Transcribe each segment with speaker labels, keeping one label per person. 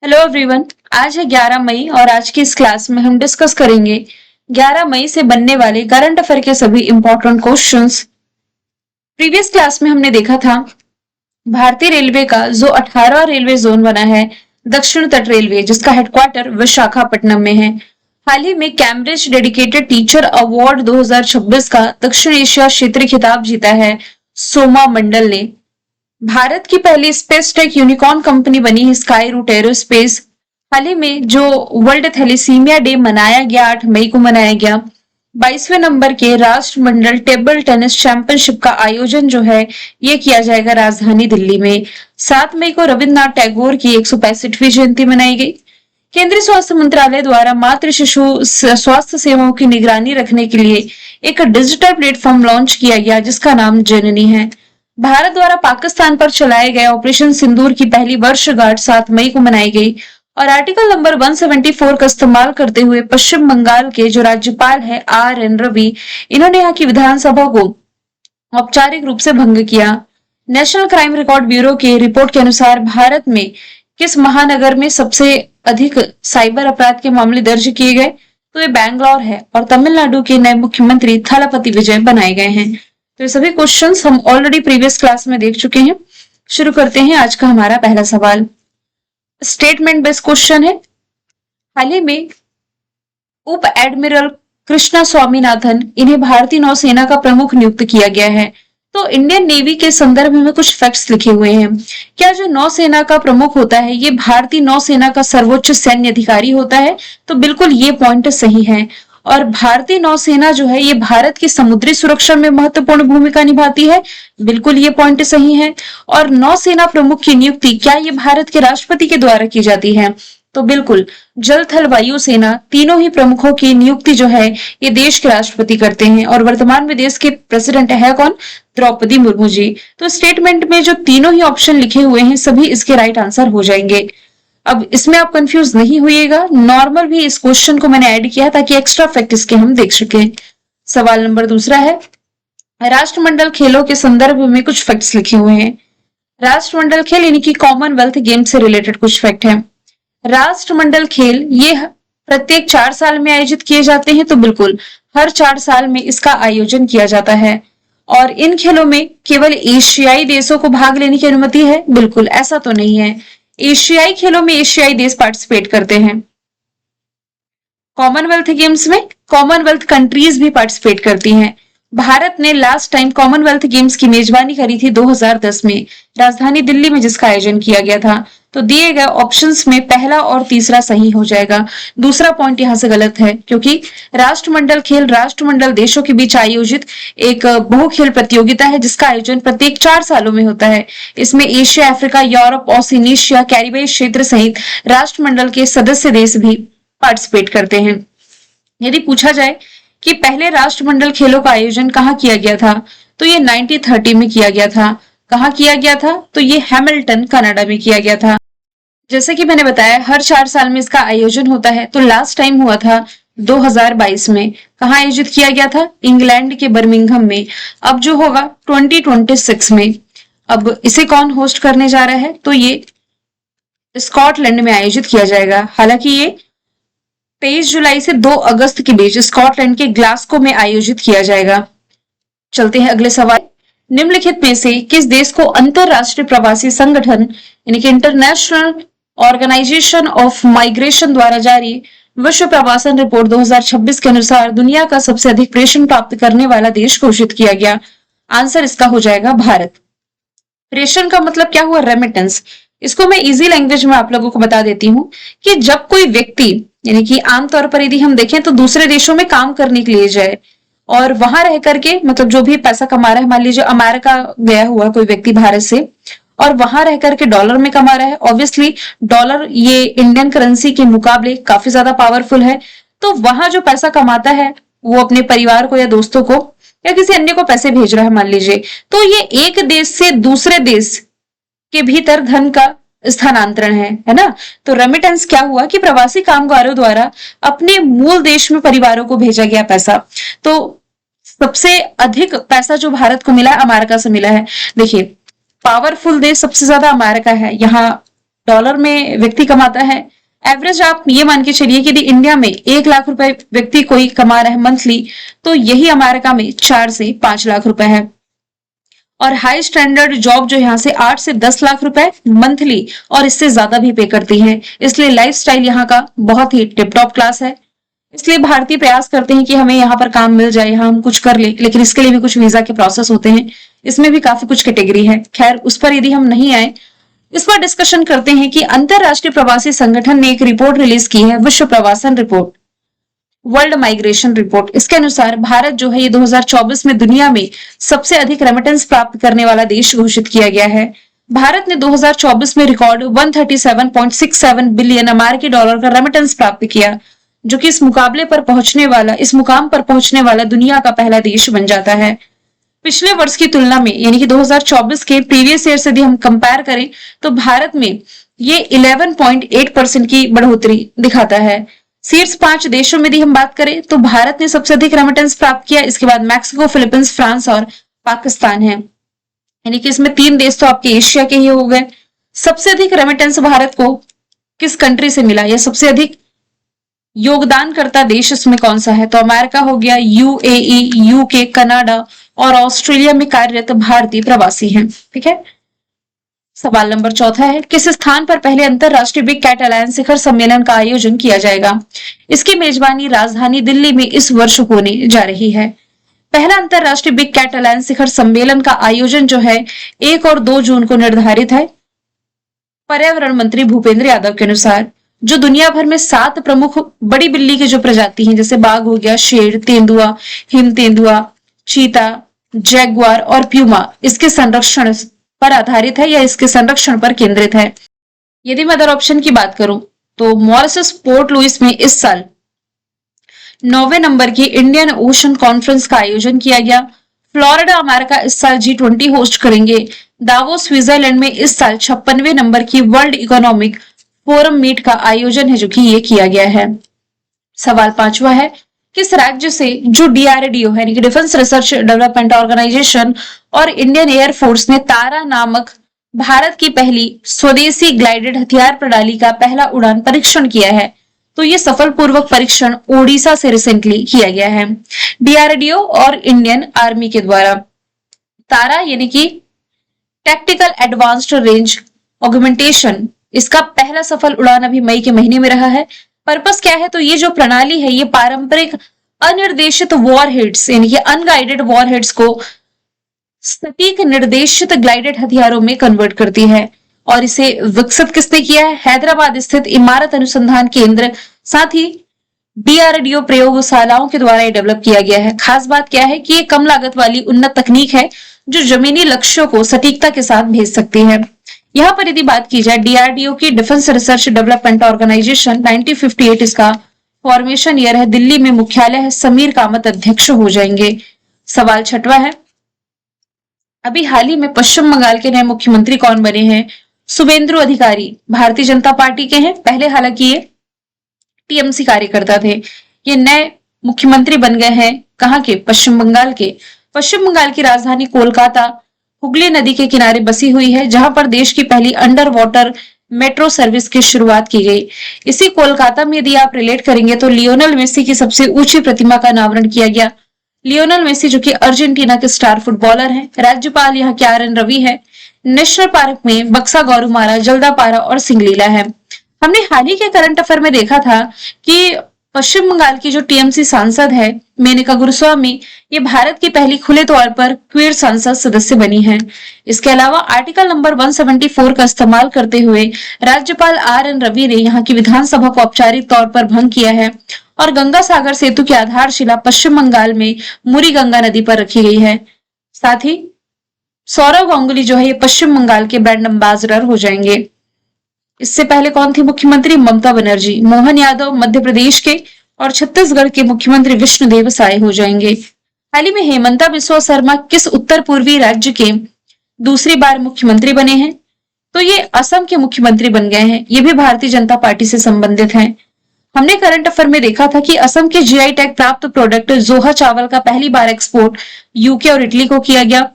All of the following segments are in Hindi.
Speaker 1: Hello everyone. आज है 11 मई और आज की इस क्लास में हम डिस्कस करेंगे 11 मई से बनने वाले करंट अफेयर के सभी इंपॉर्टेंट क्वेश्चंस। प्रीवियस क्लास में हमने देखा था भारतीय रेलवे का जो 18वां रेलवे जोन बना है दक्षिण तट रेलवे, जिसका हेडक्वार्टर विशाखापट्टनम में है। हाल ही में कैम्ब्रिज डेडिकेटेड टीचर अवार्ड 2026 का दक्षिण एशिया क्षेत्रीय खिताब जीता है सोमा मंडल ने। भारत की पहली स्पेस टेक यूनिकॉर्न कंपनी बनी है स्काई रूट एरोस्पेस। हाल ही में जो वर्ल्ड थैलेसीमिया डे मनाया गया 8 मई को मनाया गया, 22वें नंबर के राष्ट्रमंडल टेबल टेनिस चैंपियनशिप का आयोजन जो है ये किया जाएगा राजधानी दिल्ली में। 7 मई को रविन्द्रनाथ टैगोर की 165वीं जयंती मनाई गई। केंद्रीय स्वास्थ्य मंत्रालय द्वारा मातृ शिशु स्वास्थ्य सेवाओं की निगरानी रखने के लिए एक डिजिटल प्लेटफॉर्म लॉन्च किया गया जिसका नाम जननी है। भारत द्वारा पाकिस्तान पर चलाए गए ऑपरेशन सिंदूर की पहली वर्षगांठ 7 मई को मनाई गई और आर्टिकल नंबर 174 का इस्तेमाल करते हुए पश्चिम बंगाल के जो राज्यपाल है RN रवि, इन्होंने यहाँ की विधानसभा को औपचारिक रूप से भंग किया। नेशनल क्राइम रिकॉर्ड ब्यूरो की रिपोर्ट के अनुसार भारत में किस महानगर में सबसे अधिक साइबर अपराध के मामले दर्ज किए गए, तो ये बैंगलोर है और तमिलनाडु के नए मुख्यमंत्री थलापति विजय बनाए गए हैं। तो ये सभी क्वेश्चंस हम ऑलरेडी प्रीवियस क्लास में देख चुके हैं। शुरू करते हैं आज का हमारा पहला सवाल। स्टेटमेंट बेस्ड क्वेश्चन है। हाल ही में उप एडमिरल कृष्णा स्वामीनाथन, इन्हें भारतीय नौसेना का प्रमुख नियुक्त किया गया है। तो इंडियन नेवी के संदर्भ में कुछ फैक्ट्स लिखे हुए हैं। क्या जो नौसेना का प्रमुख होता है ये भारतीय नौसेना का सर्वोच्च सैन्य अधिकारी होता है? तो बिल्कुल ये पॉइंट सही है। और भारतीय नौसेना जो है ये भारत की समुद्री सुरक्षा में महत्वपूर्ण भूमिका निभाती है, बिल्कुल ये पॉइंट सही है। और नौसेना प्रमुख की नियुक्ति क्या ये भारत के राष्ट्रपति के द्वारा की जाती है? तो बिल्कुल जल थल वायु सेना तीनों ही प्रमुखों की नियुक्ति जो है ये देश के राष्ट्रपति करते हैं और वर्तमान में देश के प्रेसिडेंट है कौन? द्रौपदी मुर्मू जी। तो स्टेटमेंट में जो तीनों ही ऑप्शन लिखे हुए हैं सभी इसके राइट आंसर हो जाएंगे। अब इसमें आप कंफ्यूज नहीं होइएगा, नॉर्मल भी इस क्वेश्चन को मैंने ऐड किया ताकि एक्स्ट्रा फैक्ट इसके हम देख सके। सवाल नंबर दूसरा है, राष्ट्रमंडल खेलों के संदर्भ में कुछ फैक्ट्स लिखे हुए हैं। राष्ट्रमंडल खेल यानी कि कॉमनवेल्थ गेम से रिलेटेड कुछ फैक्ट है। राष्ट्रमंडल खेल ये प्रत्येक 4 साल में आयोजित किए जाते हैं, तो बिल्कुल हर 4 साल में इसका आयोजन किया जाता है। और इन खेलों में केवल एशियाई देशों को भाग लेने की अनुमति है? बिल्कुल ऐसा तो नहीं है। एशियाई खेलों में एशियाई देश पार्टिसिपेट करते हैं। कॉमनवेल्थ गेम्स में कॉमनवेल्थ कंट्रीज भी पार्टिसिपेट करती हैं। भारत ने लास्ट टाइम कॉमनवेल्थ गेम्स की मेजबानी करी थी 2010 में राजधानी दिल्ली में, जिसका आयोजन किया गया था। तो दिए गए ऑप्शंस में पहला और तीसरा सही हो जाएगा। दूसरा पॉइंट यहां से गलत है क्योंकि राष्ट्रमंडल खेल राष्ट्रमंडल देशों के बीच आयोजित एक बहुखेल प्रतियोगिता है जिसका आयोजन प्रत्येक 4 सालों में होता है। इसमें Asia, Africa, Europe, Oceania, Caribbean क्षेत्र सहित राष्ट्रमंडल के सदस्य देश भी पार्टिसिपेट करते हैं। यदि पूछा जाए कि पहले राष्ट्रमंडल खेलों का आयोजन कहाँ किया गया था, तो ये 1930 में किया गया था। कहाँ किया गया था? तो ये हैमिल्टन कनाडा में किया गया था। जैसे कि मैंने बताया हर 4 साल में इसका आयोजन होता है, तो लास्ट टाइम हुआ था 2022 में। कहाँ आयोजित किया गया था? इंग्लैंड के बर्मिंघम में। अब जो होगा 2026 में। अब इसे कौन होस्ट करने जा रहा है? तो ये स्कॉटलैंड में आयोजित किया जाएगा। हालांकि ये 23 जुलाई से 2 अगस्त के बीच स्कॉटलैंड के ग्लासगो में आयोजित किया जाएगा। चलते हैं अगले सवाल। निम्नलिखित में से किस देश को अंतरराष्ट्रीय प्रवासी संगठन यानी कि इंटरनेशनल ऑर्गेनाइजेशन ऑफ माइग्रेशन द्वारा जारी विश्व प्रवासन रिपोर्ट 2026 के अनुसार दुनिया का सबसे अधिक प्रेषण प्राप्त करने वाला देश घोषित किया गया? आंसर इसका हो जाएगा भारत। प्रेषण का मतलब क्या हुआ? रेमिटेंस। इसको मैं इजी लैंग्वेज में आप लोगों को बता देती हूँ कि जब कोई व्यक्ति यानी कि आमतौर पर यदि हम देखें तो दूसरे देशों में काम करने के लिए जाए और वहां रह करके मतलब जो भी पैसा कमा रहा है, मान लीजिए अमेरिका गया हुआ कोई व्यक्ति भारत से और वहां रह करके डॉलर में कमा रहा है। ऑब्वियसली डॉलर ये इंडियन करेंसी के मुकाबले काफी ज्यादा पावरफुल है, तो वहां जो पैसा कमाता है वो अपने परिवार को या दोस्तों को या किसी अन्य को पैसे भेज रहा है मान लीजिए, तो ये एक देश से दूसरे देश के भीतर धन का स्थानांतरण है ना। तो रेमिटेंस क्या हुआ कि प्रवासी कामगारों द्वारा अपने मूल देश में परिवारों को भेजा गया पैसा। तो सबसे अधिक पैसा जो भारत को मिला है अमेरिका से मिला है। देखिए पावरफुल देश सबसे ज्यादा अमेरिका है, यहाँ डॉलर में व्यक्ति कमाता है। एवरेज आप ये मान के चलिए कि यदि इंडिया में 1 लाख रुपए व्यक्ति कोई कमा रहा है मंथली, तो यही अमेरिका में 4 से 5 लाख रुपए है। और हाई स्टैंडर्ड जॉब जो यहाँ से 8 से 10 लाख रुपए मंथली और इससे ज्यादा भी पे करती है। इसलिए लाइफस्टाइल यहाँ का बहुत ही टिप टॉप क्लास है। इसलिए भारतीय प्रयास करते हैं कि हमें यहाँ पर काम मिल जाए, यहाँ हम कुछ कर ले, लेकिन इसके लिए भी कुछ वीजा के प्रोसेस होते हैं। इसमें भी काफी कुछ कैटेगरी है। खैर, उस पर यदि हम नहीं आए, इस पर डिस्कशन करते हैं कि अंतरराष्ट्रीय प्रवासी संगठन ने एक रिपोर्ट रिलीज की है, विश्व प्रवासन रिपोर्ट, वर्ल्ड माइग्रेशन रिपोर्ट। इसके अनुसार भारत जो है ये 2024 में दुनिया में सबसे अधिक रेमिटेंस प्राप्त करने वाला देश घोषित किया गया है। भारत ने 2024 में रिकॉर्ड 137.67 बिलियन अमेरिकी डॉलर का रेमिटेंस प्राप्त किया, जो कि इस मुकाम पर पहुंचने वाला दुनिया का पहला देश बन जाता है। पिछले वर्ष की तुलना में यानी कि 2024 के प्रीवियस ईयर से यदि हम कंपेयर करें तो भारत में ये 11.8% की बढ़ोतरी दिखाता है। शीर्ष 5 देशों में यदि हम बात करें तो भारत ने सबसे अधिक रेमिटेंस प्राप्त किया। इसके बाद मैक्सिको, फिलीपींस, फ्रांस और पाकिस्तान है। यानी कि इसमें 3 देश तो आपके एशिया के ही हो गए। सबसे अधिक रेमिटेंस भारत को किस कंट्री से मिला या सबसे अधिक योगदानकर्ता देश इसमें कौन सा है? तो अमेरिका हो गया, यूएई, यूके, कनाडा और ऑस्ट्रेलिया में कार्यरत भारतीय प्रवासी हैं। ठीक है। सवाल नंबर 4 है, किस स्थान पर पहले अंतरराष्ट्रीय बिग कैट अलायंस शिखर सम्मेलन का आयोजन किया जाएगा? इसकी मेजबानी राजधानी दिल्ली में इस वर्ष होने जा रही है। पहला अंतरराष्ट्रीय बिग कैट अलायंस शिखर सम्मेलन का आयोजन जो है 1 और 2 जून को निर्धारित है। पर्यावरण मंत्री भूपेंद्र यादव के अनुसार जो दुनिया भर में 7 प्रमुख बड़ी बिल्ली की जो प्रजाति हैं, जैसे बाघ हो गया, शेर, तेंदुआ, हिम तेंदुआ, चीता, जैगुआर और प्यूमा, इसके संरक्षण पर आधारित है या इसके संरक्षण पर केंद्रित है। यदि मैं अदर ऑप्शन की बात करूं तो मॉरिशस पोर्ट लुइस में इस साल 9वें नंबर की इंडियन ओशन कॉन्फ्रेंस का आयोजन किया गया। फ्लोरिडा अमेरिका इस साल G20 होस्ट करेंगे। दावोस स्विट्जरलैंड में इस साल 56वें नंबर की वर्ल्ड इकोनॉमिक फोरम मीट का आयोजन है, जो कि ये किया गया है। सवाल 5वां है, किस राज्य से जो DRDO है, डिफेंस रिसर्च डेवलपमेंट ऑर्गेनाइजेशन और इंडियन एयरफोर्स ने तारा नामक भारत की पहली स्वदेशी ग्लाइडेड हथियार प्रणाली का पहला उड़ान परीक्षण किया है? तो ये सफलपूर्वक परीक्षण ओडिशा से रिसेंटली किया गया है DRDO और इंडियन आर्मी के द्वारा। तारा यानी कि टैक्टिकल एडवांस्ड रेंज ऑगमेंटेशन, इसका पहला सफल उड़ान अभी मई के महीने में रहा है। पर्पस क्या है? तो ये जो प्रणाली है ये पारंपरिक अनिर्देशित वॉरहेड्स यानी कि अनगाइडेड वॉरहेड्स को सटीक निर्देशित ग्लाइडेड हथियारों में कन्वर्ट करती है। और इसे विकसित किसने किया है? हैदराबाद स्थित इमारत अनुसंधान केंद्र, साथ ही DRDO प्रयोगशालाओं के द्वारा ये डेवलप किया गया है। खास बात क्या है कि ये कम लागत वाली उन्नत तकनीक है जो जमीनी लक्ष्यों को सटीकता के साथ भेज सकती है। यहाँ पर यदि बात की जाए DRDO की डिफेंस रिसर्च डेवलपमेंट ऑर्गेनाइजेशन 1958 इसका फॉर्मेशन ईयर है। दिल्ली में मुख्यालय है। समीर कामत अध्यक्ष हो जाएंगे। सवाल 6वां है, अभी हाल ही में पश्चिम बंगाल के नए मुख्यमंत्री कौन बने हैं? शुभेंदु अधिकारी भारतीय जनता पार्टी के हैं। पहले हालांकि ये TMC कार्यकर्ता थे। ये नए मुख्यमंत्री बन गए हैं। कहाँ के? पश्चिम बंगाल के। पश्चिम बंगाल की राजधानी कोलकाता हुगली नदी के किनारे बसी हुई है, जहां पर देश की पहली अंडर वाटर मेट्रो सर्विस की शुरुआत की गई। इसी कोलकाता में यदि आप रिलेट करेंगे तो लियोनेल मेसी की सबसे ऊंची प्रतिमा का अनावरण किया गया। लियोनेल मेसी जो कि अर्जेंटीना के स्टार फुटबॉलर हैं। राज्यपाल यहाँ के RN रवि है। नेशनल पार्क में बक्सा, गौरुमारा, जल्दापारा और सिंगलीला है। हमने हाल ही के करंट अफेयर में देखा था कि पश्चिम बंगाल की जो TMC सांसद है मेनका गुरुस्वामी, ये भारत की पहली खुले तौर पर क्वीर संसद सदस्य बनी है। इसके अलावा आर्टिकल नंबर 174 का इस्तेमाल करते हुए राज्यपाल RN रवि ने यहाँ की विधानसभा को औपचारिक तौर पर भंग किया है और गंगा सागर सेतु की आधारशिला पश्चिम बंगाल में मुरी गंगा नदी पर रखी गई है। साथ ही सौरव गांगुली जो है ये पश्चिम बंगाल के ब्रांड एम्बेसडर हो जाएंगे। इससे पहले कौन थी मुख्यमंत्री? ममता बनर्जी। मोहन यादव मध्य प्रदेश के और छत्तीसगढ़ के मुख्यमंत्री विष्णुदेव साय हो जाएंगे। हाल ही में हेमंता बिस्वा शर्मा किस उत्तर पूर्वी राज्य के दूसरी बार मुख्यमंत्री बने हैं? तो ये असम के मुख्यमंत्री बन गए हैं। ये भी भारतीय जनता पार्टी से संबंधित हैं। हमने करंट अफेयर में देखा था कि असम के GI टैग प्राप्त प्रोडक्ट जोहा चावल का पहली बार एक्सपोर्ट UK और इटली को किया गया।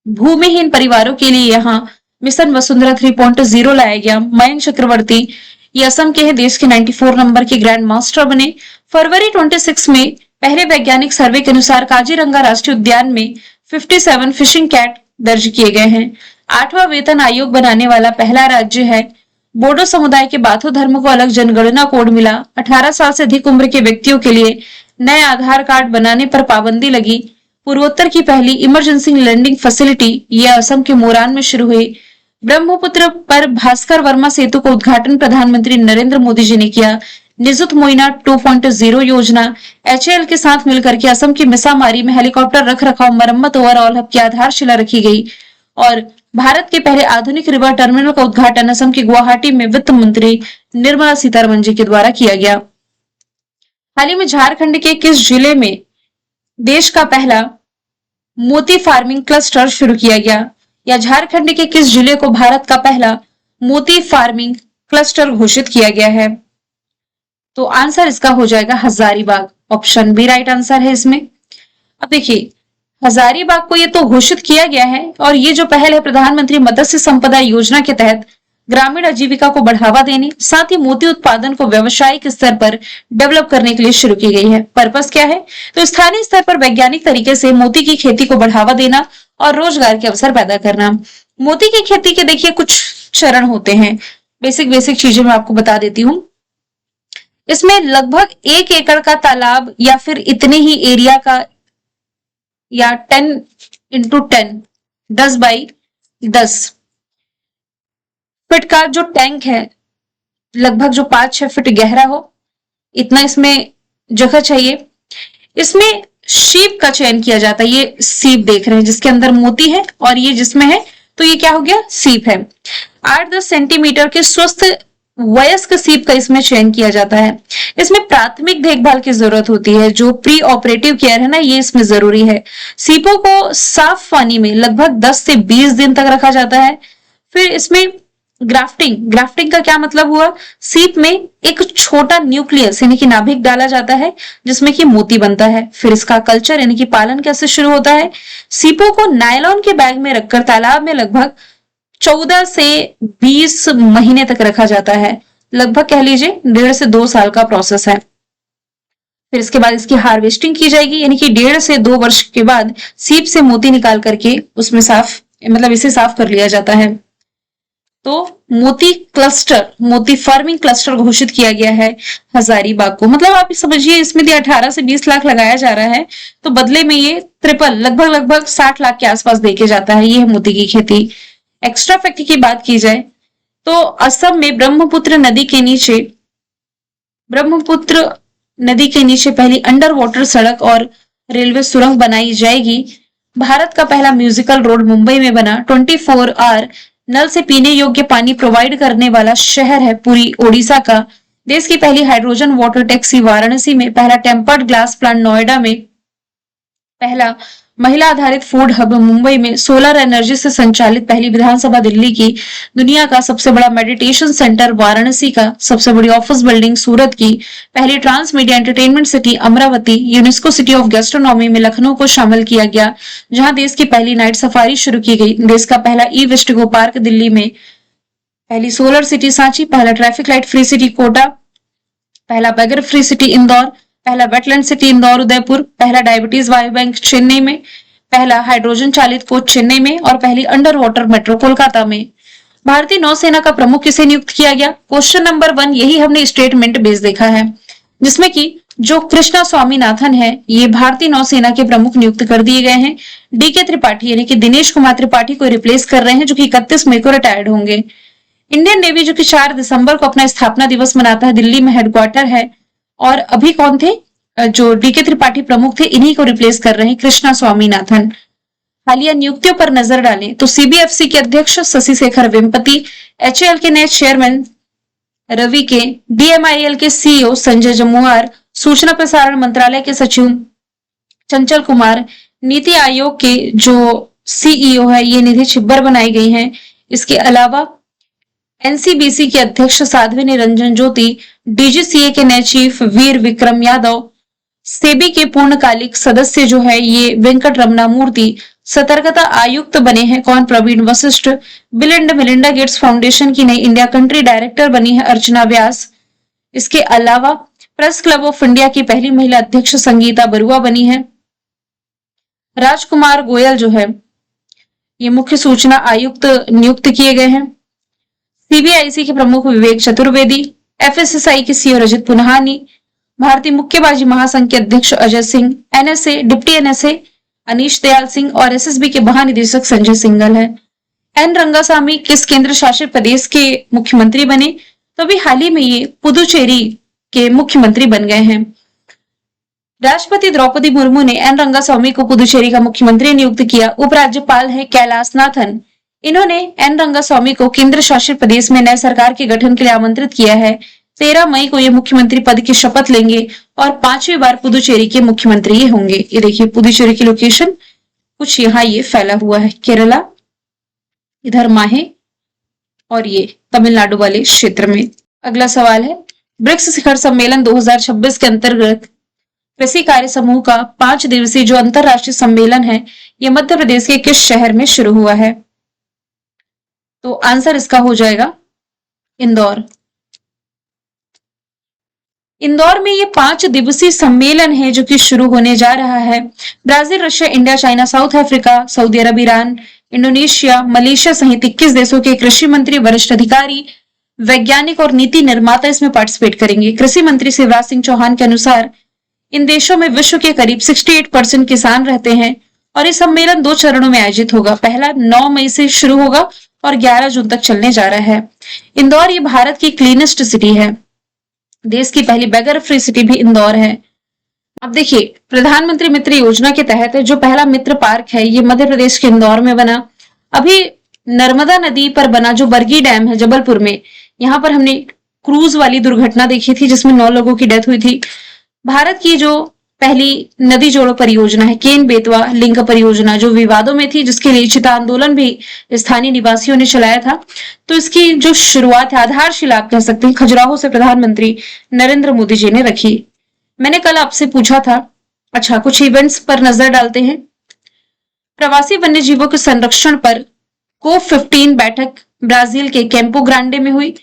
Speaker 1: भूमिहीन परिवारों के लिए यहाँ मिशन वसुंधरा 3.0 लाया गया। मयंक चक्रवर्ती ये असम के हैं, देश के 94 नंबर के ग्रैंड मास्टर बने। फरवरी 26 में पहले वैज्ञानिक सर्वे के अनुसार काजीरंगा राष्ट्रीय उद्यान में 57 फिशिंग कैट दर्ज किए गए हैं। 8वां वेतन आयोग बनाने वाला पहला राज्य है। बोडो समुदाय के बाथो धर्म को अलग जनगणना कोड मिला। 18 साल से अधिक उम्र के व्यक्तियों के लिए नए आधार कार्ड बनाने पर पाबंदी लगी। पूर्वोत्तर की पहली इमरजेंसी लैंडिंग फैसिलिटी यह असम के मोरान में शुरू हुई। ब्रह्मपुत्र पर भास्कर वर्मा सेतु का उद्घाटन प्रधानमंत्री नरेंद्र मोदी जी ने किया। निजुत मोइना 2.0 योजना HAL के साथ मिलकर के असम की मिसामारी में हेलीकॉप्टर रख रखाव मरम्मत ओवरऑल हब की आधारशिला रखी गई। और भारत के पहले आधुनिक रिवर टर्मिनल का उद्घाटन असम के गुवाहाटी में वित्त मंत्री निर्मला सीतारमण जी के द्वारा किया गया। हाल ही में झारखंड के किस जिले में देश का पहला मोती फार्मिंग क्लस्टर शुरू किया गया, या झारखंड के किस जिले को भारत का पहला मोती फार्मिंग क्लस्टर घोषित किया गया है? तो आंसर इसका हो जाएगा Hazaribagh. Option B right answer है इसमें। अब देखिए, हजारीबाग को ये तो घोषित किया गया है, और ये जो पहल है प्रधानमंत्री मत्स्य संपदा योजना के तहत ग्रामीण आजीविका को बढ़ावा देने, साथ ही मोती उत्पादन को व्यावसायिक स्तर पर डेवलप करने के लिए शुरू की गई है। पर्पस क्या है? तो स्थानीय स्तर पर वैज्ञानिक तरीके से मोती की खेती को बढ़ावा देना और रोजगार के अवसर पैदा करना। मोती की खेती के देखिए कुछ चरण होते हैं, बेसिक चीजें मैं आपको बता देती हूँ। इसमें लगभग 1 एकड़ का तालाब या फिर इतने ही एरिया का, या 10x10 10x10 फीट का जो टैंक है, लगभग जो 5-6 फीट गहरा हो, इतना इसमें जगह चाहिए। इसमें सीप का चयन किया जाता है। ये सीप देख रहे हैं जिसके अंदर मोती है, और ये जिसमें है तो ये क्या हो गया? सीप है। 8-10 सेंटीमीटर के स्वस्थ वयस्क सीप का इसमें चयन किया जाता है। इसमें प्राथमिक देखभाल की जरूरत होती है, जो प्री ऑपरेटिव केयर है ना, ये इसमें जरूरी है। सीपों को साफ पानी में लगभग 10 से 20 दिन तक रखा जाता है। फिर इसमें ग्राफ्टिंग का क्या मतलब हुआ? सीप में एक छोटा न्यूक्लियस यानी कि नाभिक डाला जाता है जिसमें कि मोती बनता है। फिर इसका कल्चर यानी कि पालन कैसे शुरू होता है? सीपों को नायलॉन के बैग में रखकर तालाब में लगभग 14 से 20 महीने तक रखा जाता है। लगभग कह लीजिए 1.5 से 2 साल का प्रोसेस है। फिर इसके बाद इसकी हार्वेस्टिंग की जाएगी, यानी कि 1.5 से 2 वर्ष के बाद सीप से मोती निकाल करके उसमें इसे साफ कर लिया जाता है। तो मोती फार्मिंग क्लस्टर घोषित किया गया है हजारीबाग को। मतलब आप समझिए, इसमें 18 से 20 लाख लगाया जा रहा है, तो बदले में ये ट्रिपल लगभग 60 लाख के आसपास देके जाता है। ये है मोती की खेती। एक्स्ट्रा फैक्ट की बात की जाए तो असम में ब्रह्मपुत्र नदी के नीचे पहली अंडर वाटर सड़क और रेलवे सुरंग बनाई जाएगी। भारत का पहला म्यूजिकल रोड मुंबई में बना। 24 आवर नल से पीने योग्य पानी प्रोवाइड करने वाला शहर है पुरी, ओडिशा का। देश की पहली हाइड्रोजन वाटर टैक्सी वाराणसी में। पहला टेम्पर्ड ग्लास प्लांट नोएडा में। पहला महिला आधारित फूड हब मुंबई में। सोलर एनर्जी से संचालित पहली विधानसभा दिल्ली की। दुनिया का सबसे बड़ा मेडिटेशन सेंटर वाराणसी का। सबसे बड़ी ऑफिस बिल्डिंग सूरत की। पहली trans media entertainment city Amaravati. UNESCO city of gastronomy में लखनऊ को शामिल किया गया, जहां देश की पहली नाइट सफारी शुरू की गई। देश का पहला ई वेस्टिगो पार्क दिल्ली में। पहली सोलर सिटी सांची। पहला traffic light free city Kota. पहला बगैर फ्री सिटी इंदौर। पहला वेटलैंड सिटी इंदौर उदयपुर। पहला डायबिटीज वायु बैंक चेन्नई में। पहला हाइड्रोजन चालित कोच चेन्नई में। और पहली अंडर वाटर मेट्रो कोलकाता में। भारतीय नौसेना का प्रमुख किसे नियुक्त किया गया? क्वेश्चन नंबर 1 यही हमने स्टेटमेंट बेस देखा है, जिसमें कि जो कृष्णा स्वामीनाथन है ये भारतीय नौसेना के प्रमुख नियुक्त कर दिए गए हैं। DK त्रिपाठी यानी कि दिनेश कुमार त्रिपाठी को रिप्लेस कर रहे हैं, जो कि 31 मई को रिटायर्ड होंगे। इंडियन नेवी जो कि 4 दिसंबर को अपना स्थापना दिवस मनाता है, दिल्ली में हेडक्वार्टर है। और अभी कौन थे जो DK त्रिपाठी प्रमुख थे, इन्हीं को रिप्लेस कर रहे हैं कृष्णा स्वामीनाथन। हालिया नियुक्तियों पर नजर डालें तो CBFC के अध्यक्ष शशि शेखर वेम्पति, HAL के नए चेयरमैन रवि के, DMIL के CEO संजय जमुआर, सूचना प्रसारण मंत्रालय के सचिव चंचल कुमार, नीति आयोग के जो CEO है ये निधि छिब्बर बनाई गई हैं। इसके अलावा NCBC के अध्यक्ष साध्वी निरंजन ज्योति, DGCA के नए चीफ वीर विक्रम यादव, सेबी के पूर्णकालिक सदस्य जो है ये वेंकट रमना मूर्ति, सतर्कता आयुक्त बने हैं कौन? Praveen Vashisht. Bill and Melinda Gates Foundation की नई इंडिया कंट्री डायरेक्टर बनी है अर्चना व्यास। इसके अलावा प्रेस क्लब ऑफ इंडिया की पहली महिला अध्यक्ष संगीता बरुआ बनी है। राजकुमार गोयल जो है ये मुख्य सूचना आयुक्त नियुक्त किए गए हैं। सीबीआईसी के प्रमुख विवेक चतुर्वेदी। एफएसएसआई के सीईओ रजत पुन्हानी। भारतीय मुक्केबाजी महासंघ के अध्यक्ष Ajay Singh. NSA deputy NSA Anish Dayal Singh और एसएसबी के महानिदेशक संजय सिंघल है। एन रंगासामी किस केंद्र शासित प्रदेश के मुख्यमंत्री बने? तो अभी हाल ही में ये पुदुचेरी के मुख्यमंत्री बन गए हैं। राष्ट्रपति द्रौपदी मुर्मू ने एन रंगास्वामी को पुदुचेरी का मुख्यमंत्री नियुक्त किया। उपराज्यपाल है कैलाशनाथन। इन्होंने एन रंगास्वामी को केंद्र शासित प्रदेश में नए सरकार के गठन के लिए आमंत्रित किया है। 13 मई को ये मुख्यमंत्री पद की शपथ लेंगे और 5वीं बार पुदुचेरी के मुख्यमंत्री ये होंगे। ये देखिए पुदुचेरी की लोकेशन कुछ यहाँ ये फैला हुआ है, केरला, इधर माहे और ये तमिलनाडु वाले क्षेत्र में। अगला सवाल है ब्रिक्स शिखर सम्मेलन 2026 के अंतर्गत कृषि कार्य समूह का 5 दिवसीय जो अंतरराष्ट्रीय सम्मेलन है ये मध्य प्रदेश के किस शहर में शुरू हुआ है? तो आंसर इसका हो जाएगा इंदौर। इंदौर में ये 5 दिवसीय सम्मेलन है जो कि शुरू होने जा रहा है। Brazil, Russia, India, China, South Africa, Saudi Arab, Iran, Indonesia, Malaysia सहित 21 देशों के कृषि मंत्री, वरिष्ठ अधिकारी, वैज्ञानिक और नीति निर्माता इसमें पार्टिसिपेट करेंगे। कृषि मंत्री शिवराज सिंह चौहान के अनुसार इन देशों में विश्व के करीब 68% किसान रहते हैं और ये सम्मेलन 2 चरणों में आयोजित होगा। पहला 9 मई से शुरू होगा और 11 जून तक चलने जा रहा है। इंदौर ये भारत की क्लीनेस्ट सिटी है। देश की पहली बैगर फ्री सिटी भी इंदौर है। अब देखिए प्रधानमंत्री मित्र योजना के तहत जो पहला मित्र पार्क है ये मध्य प्रदेश के इंदौर में बना। अभी नर्मदा नदी पर बना जो बरगी डैम है जबलपुर में, यहाँ पर हमने क्रूज वाली दुर्घटना देखी थी जिसमें 9 लोगों की डेथ हुई थी। भारत की जो पहली नदी जोड़ो परियोजना है केन बेतवा लिंक परियोजना जो विवादों में थी, जिसके लिए चिता आंदोलन भी स्थानीय निवासियों ने चलाया था, तो इसकी जो शुरुआत है आधारशिला आप कह सकते हैं खजुराहो से प्रधानमंत्री नरेंद्र मोदी जी ने रखी। मैंने कल आपसे पूछा था, अच्छा कुछ इवेंट्स पर नजर डालते हैं। प्रवासी वन्य जीवों के संरक्षण पर COP15 बैठक ब्राजील के कैंपो ग्रांडे में हुई।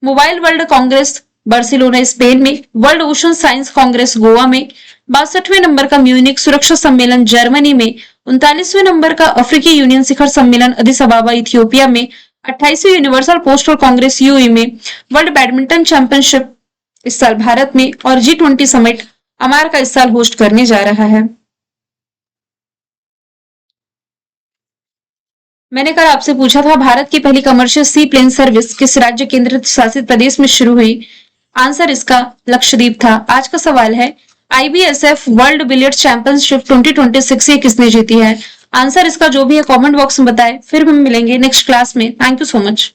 Speaker 1: Mobile world congress Barcelona Spain में। World ocean science congress Goa में। 62वें नंबर का म्यूनिक सुरक्षा सम्मेलन जर्मनी में। 39वें नंबर का अफ्रीकी यूनियन शिखर सम्मेलन अदिस अबाबा इथियोपिया में। 28वीं यूनिवर्सल पोस्टल कांग्रेस यूएई में। वर्ल्ड बैडमिंटन चैंपियनशिप इस साल भारत में और G20 समिट अमेरिका इस साल होस्ट करने जा रहा है। मैंने कल आपसे पूछा था भारत की पहली कमर्शियल सी प्लेन सर्विस किस राज्य केंद्र शासित प्रदेश में शुरू हुई? आंसर इसका लक्षद्वीप था। आज का सवाल है IBSF वर्ल्ड बिलियर्ड्स चैंपियनशिप 2026 ये किसने जीती है? आंसर इसका जो भी है कमेंट बॉक्स में बताएं। फिर हम मिलेंगे नेक्स्ट क्लास में। Thank you so much.